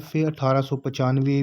FA 1895,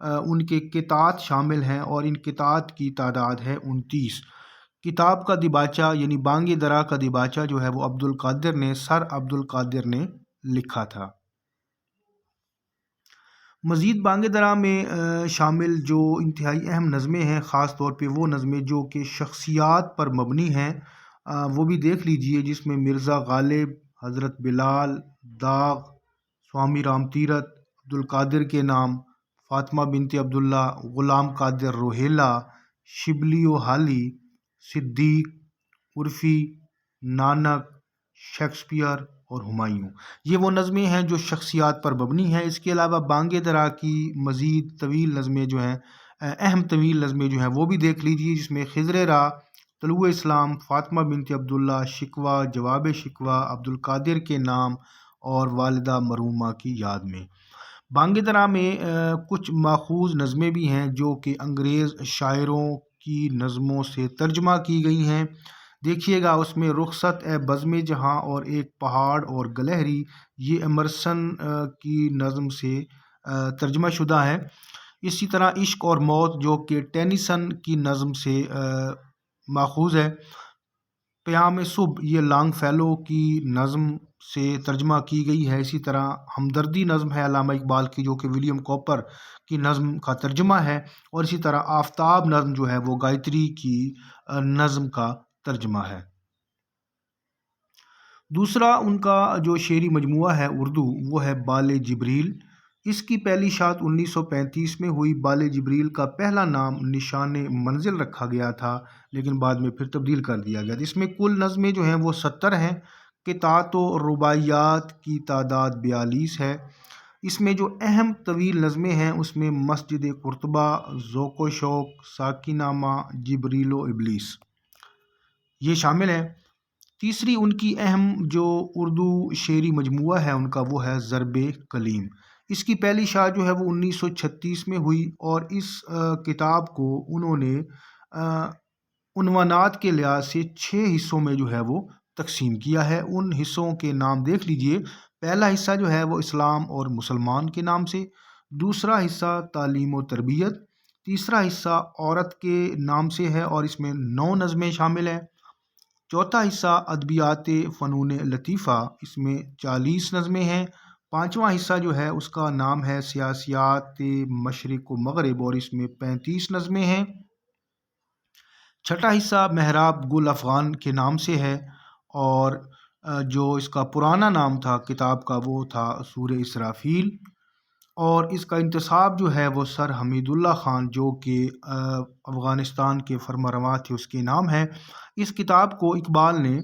ان کے قطعات شامل ہیں اور ان قطعات کی تعداد ہے 29۔ کتاب کا دیباچہ یعنی بانگ درا کا دیباچہ جو ہے وہ سر عبد القادر نے لکھا تھا۔ مزید بانگ درا میں شامل جو انتہائی اہم نظمیں ہیں، خاص طور پہ وہ نظمیں جو کہ شخصیات پر مبنی ہیں، وہ بھی دیکھ لیجئے، جس میں مرزا غالب، حضرت بلال، داغ، سوامی رام تیرتھ، عبد القادر کے نام، فاطمہ بنت عبداللہ، غلام قادر روہیلا، شبلی و حالی، صدیق، عرفی، نانک، شیکسپیئر اور ہمایوں، یہ وہ نظمیں ہیں جو شخصیات پر مبنی ہیں۔ اس کے علاوہ بانگ درا کی مزید طویل نظمیں جو ہیں، اہم طویل نظمیں جو ہیں وہ بھی دیکھ لیجیے، جس میں خضر راہ، طلوع اسلام، فاطمہ بنت عبداللہ، شکوہ، جواب شکوہ، عبد القادر کے نام اور والدہ مرحومہ کی یاد میں۔ بانگ درا میں کچھ ماخوذ نظمیں بھی ہیں جو کہ انگریز شاعروں کی نظموں سے ترجمہ کی گئی ہیں۔ دیکھیے گا، اس میں رخصت اے بزم جہاں اور ایک پہاڑ اور گلہری، یہ ایمرسن کی نظم سے ترجمہ شدہ ہے۔ اسی طرح عشق اور موت جو کہ ٹینیسن کی نظم سے ماخوذ ہے۔ پیام صبح یہ لانگ فیلو کی نظم سے ترجمہ کی گئی ہے۔ اسی طرح ہمدردی نظم ہے علامہ اقبال کی جو کہ ولیم کوپر کی نظم کا ترجمہ ہے، اور اسی طرح آفتاب نظم جو ہے وہ گایتری کی نظم کا ترجمہ ہے۔ دوسرا ان کا جو شعری مجموعہ ہے اردو، وہ ہے بال جبریل۔ اس کی پہلی شاعت 1935 میں ہوئی۔ بال جبریل کا پہلا نام نشان منزل رکھا گیا تھا، لیکن بعد میں پھر تبدیل کر دیا گیا۔ اس میں کل نظمیں جو ہیں وہ 70 ہیں۔ قطعات و رباعیات کی تعداد 42 ہے۔ اس میں جو اہم طویل نظمیں ہیں، اس میں مسجد قرطبہ، ذوق و شوق، ساقی نامہ، جبریل و ابلیس، یہ شامل ہیں۔ تیسری ان کی اہم جو اردو شعری مجموعہ ہے ان کا، وہ ہے ضرب کلیم۔ اس کی پہلی شاعت جو ہے وہ 1936 میں ہوئی، اور اس کتاب کو انہوں نے عنوانات کے لحاظ سے 6 حصوں میں جو ہے وہ تقسیم کیا ہے۔ ان حصوں کے نام دیکھ لیجئے۔ پہلا حصہ جو ہے وہ اسلام اور مسلمان کے نام سے، دوسرا حصہ تعلیم و تربیت، تیسرا حصہ عورت کے نام سے ہے اور اس میں 9 نظمیں شامل ہیں، چوتھا حصہ ادبیات فنون لطیفہ، اس میں 40 نظمیں ہیں، پانچواں حصہ جو ہے اس کا نام ہے سیاسیات مشرق و مغرب اور اس میں 35 نظمیں ہیں، چھٹا حصہ محراب گل افغان کے نام سے ہے، اور جو اس کا پرانا نام تھا کتاب کا وہ تھا سورہ اسرافیل، اور اس کا انتصاب جو ہے وہ سر حمید اللہ خان جو کہ افغانستان کے فرمانروا تھے اس کے نام ہے۔ اس کتاب کو اقبال نے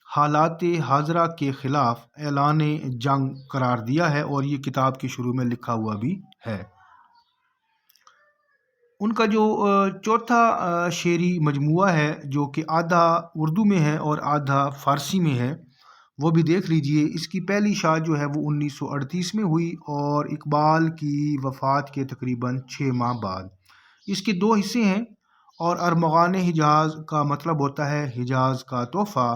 حالات حاضرہ کے خلاف اعلان جنگ قرار دیا ہے، اور یہ کتاب کے شروع میں لکھا ہوا بھی ہے۔ ان کا جو چوتھا شعری مجموعہ ہے جو کہ آدھا اردو میں ہے اور آدھا فارسی میں ہے، وہ بھی دیکھ لیجئے۔ اس کی پہلی شاعت جو ہے وہ 1938 میں ہوئی اور اقبال کی وفات کے تقریباً 6 ماہ بعد۔ اس کے 2 حصے ہیں، اور ارمغان حجاز کا مطلب ہوتا ہے حجاز کا تحفہ۔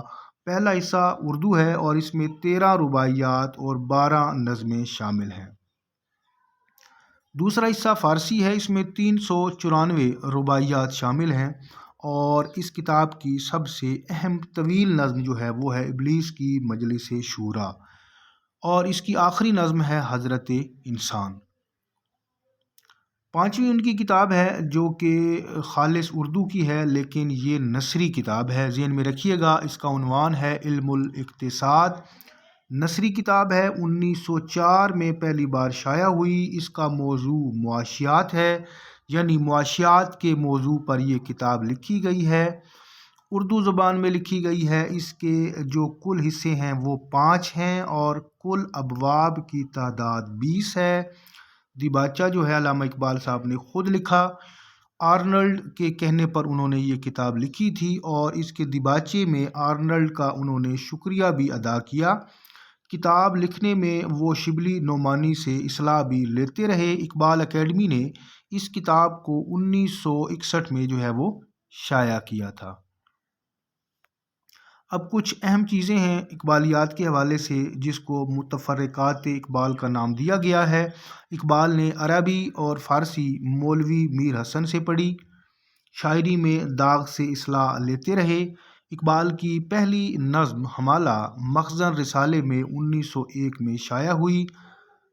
پہلا حصہ اردو ہے اور اس میں 13 رباعیات اور 12 نظمیں شامل ہیں۔ دوسرا حصہ فارسی ہے، اس میں 394 رباعیات شامل ہیں، اور اس کتاب کی سب سے اہم طویل نظم جو ہے وہ ہے ابلیس کی مجلس شورا، اور اس کی آخری نظم ہے حضرت انسان۔ پانچویں ان کی کتاب ہے جو کہ خالص اردو کی ہے، لیکن یہ نثری کتاب ہے، ذہن میں رکھیے گا۔ اس کا عنوان ہے علم الاقتصاد، نثری کتاب ہے، 1904 میں پہلی بار شائع ہوئی۔ اس کا موضوع معاشیات ہے، یعنی معاشیات کے موضوع پر یہ کتاب لکھی گئی ہے، اردو زبان میں لکھی گئی ہے۔ اس کے جو کل حصے ہیں وہ 5 ہیں، اور کل ابواب کی تعداد 20 ہے۔ دیباچہ جو ہے علامہ اقبال صاحب نے خود لکھا، آرنلڈ کے کہنے پر انہوں نے یہ کتاب لکھی تھی، اور اس کے دیباچے میں آرنلڈ کا انہوں نے شکریہ بھی ادا کیا۔ کتاب لکھنے میں وہ شبلی نعمانی سے اصلاح بھی لیتے رہے۔ اقبال اکیڈمی نے اس کتاب کو 1961 میں جو ہے وہ شائع کیا تھا۔ اب کچھ اہم چیزیں ہیں اقبالیات کے حوالے سے جس کو متفرقات اقبال کا نام دیا گیا ہے۔ اقبال نے عربی اور فارسی مولوی میر حسن سے پڑھی، شاعری میں داغ سے اصلاح لیتے رہے۔ اقبال کی پہلی نظم حمالہ مخزن رسالے میں 1901 میں شائع ہوئی۔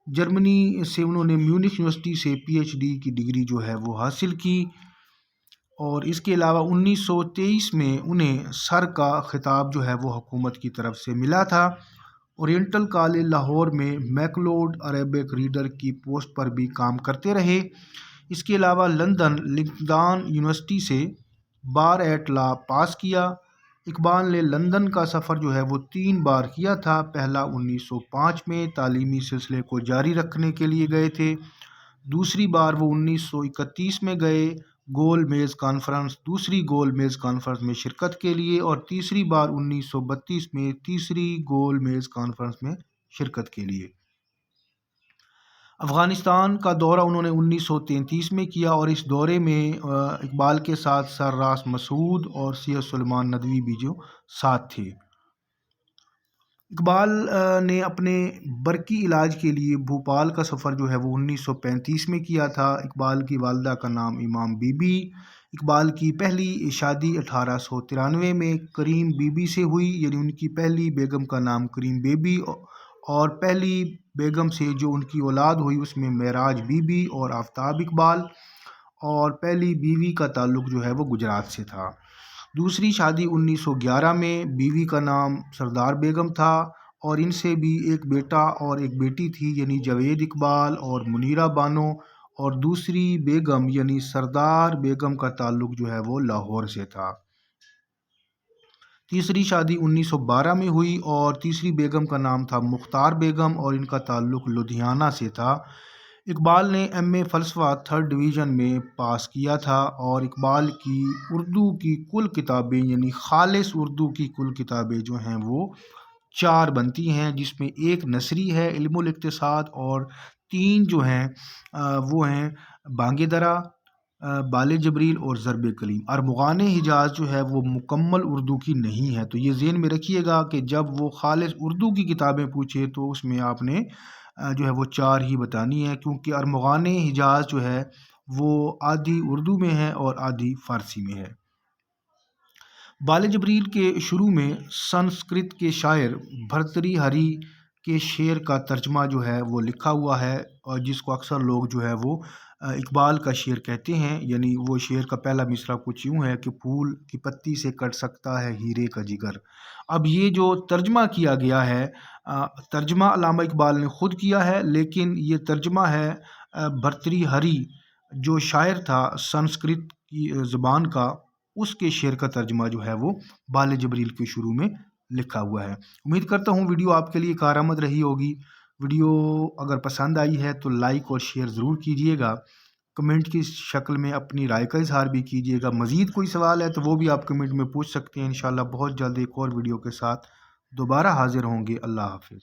جرمنی سے انہوں نے میونخ یونیورسٹی سے پی ایچ ڈی کی ڈگری جو ہے وہ حاصل کی، اور اس کے علاوہ 1923 میں انہیں سر کا خطاب جو ہے وہ حکومت کی طرف سے ملا تھا۔ اورینٹل کالج لاہور میں میکلوڈ عربک ریڈر کی پوسٹ پر بھی کام کرتے رہے۔ اس کے علاوہ لندن لنکدان یونیورسٹی سے بار ایٹ لا پاس کیا۔ اقبال نے لندن کا سفر جو ہے وہ 3 بار کیا تھا۔ پہلا 1905 میں تعلیمی سلسلے کو جاری رکھنے کے لیے گئے تھے، دوسری بار وہ 1931 میں گئے گول میز کانفرنس، دوسری گول میز کانفرنس میں شرکت کے لیے، اور تیسری بار 1932 میں تیسری گول میز کانفرنس میں شرکت کے لیے۔ افغانستان کا دورہ انہوں نے 1933 میں کیا، اور اس دورے میں اقبال کے ساتھ سر راس مسعود اور سید سلیمان ندوی بھی جو ساتھ تھے۔ اقبال نے اپنے برقی علاج کے لیے بھوپال کا سفر جو ہے وہ 1935 میں کیا تھا۔ اقبال کی والدہ کا نام امام بی بی۔ اقبال کی پہلی شادی 1893 میں کریم بی بی سے ہوئی، یعنی ان کی پہلی بیگم کا نام کریم بی بی، اور پہلی بیگم سے جو ان کی اولاد ہوئی اس میں معراج بی بی اور آفتاب اقبال، اور پہلی بیوی کا تعلق جو ہے وہ گجرات سے تھا۔ دوسری شادی 1911 میں، بیوی کا نام سردار بیگم تھا، اور ان سے بھی ایک بیٹا اور ایک بیٹی تھی، یعنی جاوید اقبال اور منیرہ بانو، اور دوسری بیگم یعنی سردار بیگم کا تعلق جو ہے وہ لاہور سے تھا۔ تیسری شادی 1912 میں ہوئی، اور تیسری بیگم کا نام تھا مختار بیگم، اور ان کا تعلق لدھیانہ سے تھا۔ اقبال نے ایم اے فلسفہ 3rd ڈویژن میں پاس کیا تھا، اور اقبال کی اردو کی کل کتابیں یعنی خالص اردو کی کل کتابیں جو ہیں وہ 4 بنتی ہیں، جس میں ایک نثری ہے علم الاقتصاد، اور 3 جو ہیں وہ ہیں بانگ درا، بال جبریل اور ضرب کلیم۔ ارمغان حجاز جو ہے وہ مکمل اردو کی نہیں ہے، تو یہ ذہن میں رکھیے گا کہ جب وہ خالص اردو کی کتابیں پوچھے تو اس میں آپ نے جو ہے وہ 4 ہی بتانی ہے، کیونکہ ارمغان حجاز جو ہے وہ آدھی اردو میں ہے اور آدھی فارسی میں ہے۔ بال جبریل کے شروع میں سنسکرت کے شاعر بھرتری ہری کے شعر کا ترجمہ جو ہے وہ لکھا ہوا ہے، اور جس کو اکثر لوگ جو ہے وہ اقبال کا شعر کہتے ہیں، یعنی وہ شعر کا پہلا مصرع کچھ یوں ہے کہ پھول کی پتی سے کٹ سکتا ہے ہیرے کا جگر۔ اب یہ جو ترجمہ کیا گیا ہے، ترجمہ علامہ اقبال نے خود کیا ہے، لیکن یہ ترجمہ ہے بھرتری ہری جو شاعر تھا سنسکرت کی زبان کا، اس کے شعر کا ترجمہ جو ہے وہ بال جبریل کے شروع میں لکھا ہوا ہے۔ امید کرتا ہوں ویڈیو آپ کے لیے کارآمد رہی ہوگی۔ ویڈیو اگر پسند آئی ہے تو لائک اور شیئر ضرور کیجیے گا، کمنٹ کی شکل میں اپنی رائے کا اظہار بھی کیجیے گا۔ مزید کوئی سوال ہے تو وہ بھی آپ کمنٹ میں پوچھ سکتے ہیں۔ انشاءاللہ بہت جلد ایک اور ویڈیو کے ساتھ دوبارہ حاضر ہوں گے۔ اللہ حافظ۔